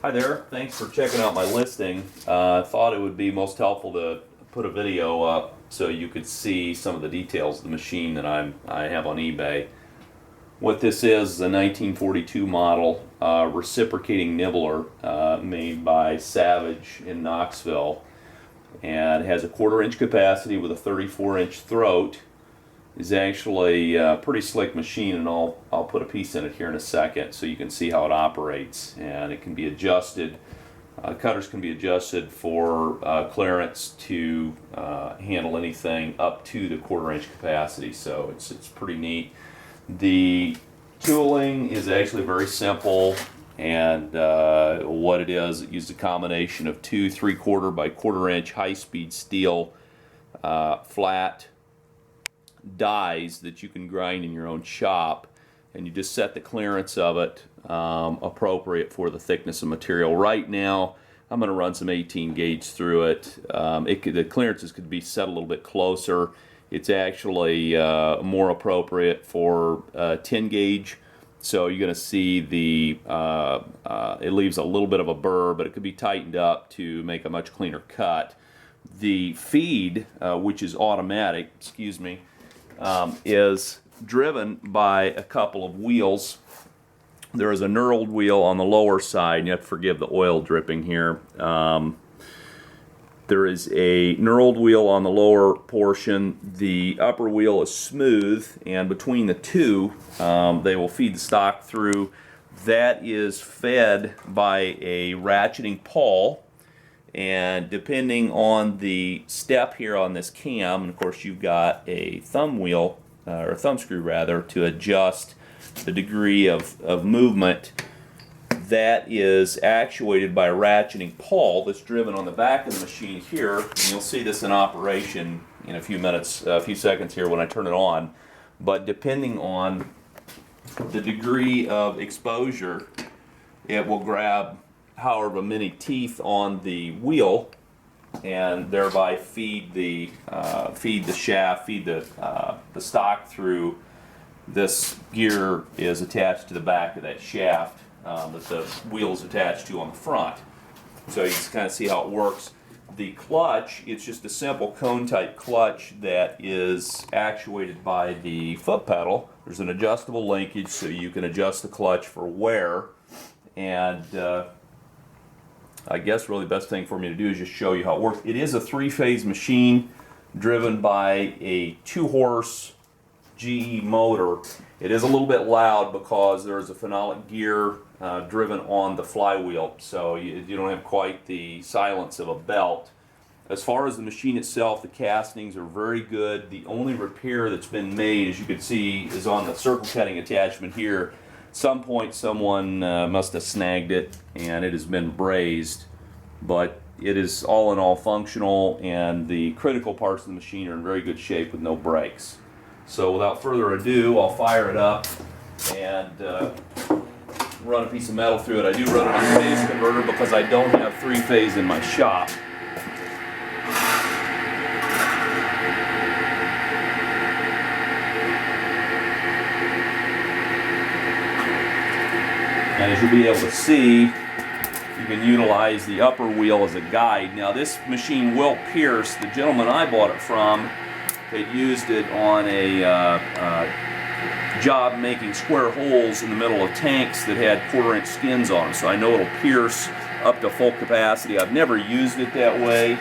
Hi there, thanks for checking out my listing. I thought it would be most helpful to put a video up so you could see some of the details of the machine that I have on eBay. What this is a 1942 model reciprocating nibbler made by Savage in Knoxville, and it has a 1/4 inch capacity with a 34-inch throat. Is actually a pretty slick machine, and I'll put a piece in it here in a second so you can see how it operates. And it can be adjusted. Cutters can be adjusted for clearance to handle anything up to the 1/4 inch capacity. So it's pretty neat. The tooling is actually very simple, and what it is, it uses a combination of two 3/4 by 1/4 inch high-speed steel flat dies that you can grind in your own shop, and you just set the clearance of it appropriate for the thickness of material. Right now I'm going to run some 18 gauge through it. The clearances could be set a little bit closer. It's actually more appropriate for 10 gauge, so you're going to see it leaves a little bit of a burr, but it could be tightened up to make a much cleaner cut. The feed, which is automatic, is driven by a couple of wheels. There is a knurled wheel on the lower side, and you have to forgive the oil dripping here. There is a knurled wheel on the lower portion. The upper wheel is smooth, and between the two they will feed the stock through. That is fed by a ratcheting pawl, and depending on the step here on this cam, and of course you've got a thumb wheel, or a thumb screw rather, to adjust the degree of movement. That is actuated by a ratcheting pawl that's driven on the back of the machine here, and you'll see this in operation in a few seconds here when I turn it on. But depending on the degree of exposure, it will grab however many teeth on the wheel, and thereby feed the stock through. This gear is attached to the back of that shaft that the wheel is attached to on the front. So you can kind of see how it works. The clutch, it's just a simple cone type clutch that is actuated by the foot pedal. There's an adjustable linkage so you can adjust the clutch for wear, and I guess really the best thing for me to do is just show you how it works. It is a 3-phase machine driven by a 2-horse GE motor. It is a little bit loud because there is a phenolic gear driven on the flywheel, so you don't have quite the silence of a belt. As far as the machine itself, the castings are very good. The only repair that's been made, as you can see, is on the circle cutting attachment here. At some point someone must have snagged it and it has been brazed, but it is all in all functional, and the critical parts of the machine are in very good shape with no breaks. So without further ado, I'll fire it up and run a piece of metal through it. I do run it on a phase converter because I don't have 3-phase in my shop. And as you'll be able to see, you can utilize the upper wheel as a guide. Now this machine will pierce. The gentleman I bought it from had used it on a job making square holes in the middle of tanks that had 1/4 inch skins on them. So I know it'll pierce up to full capacity. I've never used it that way,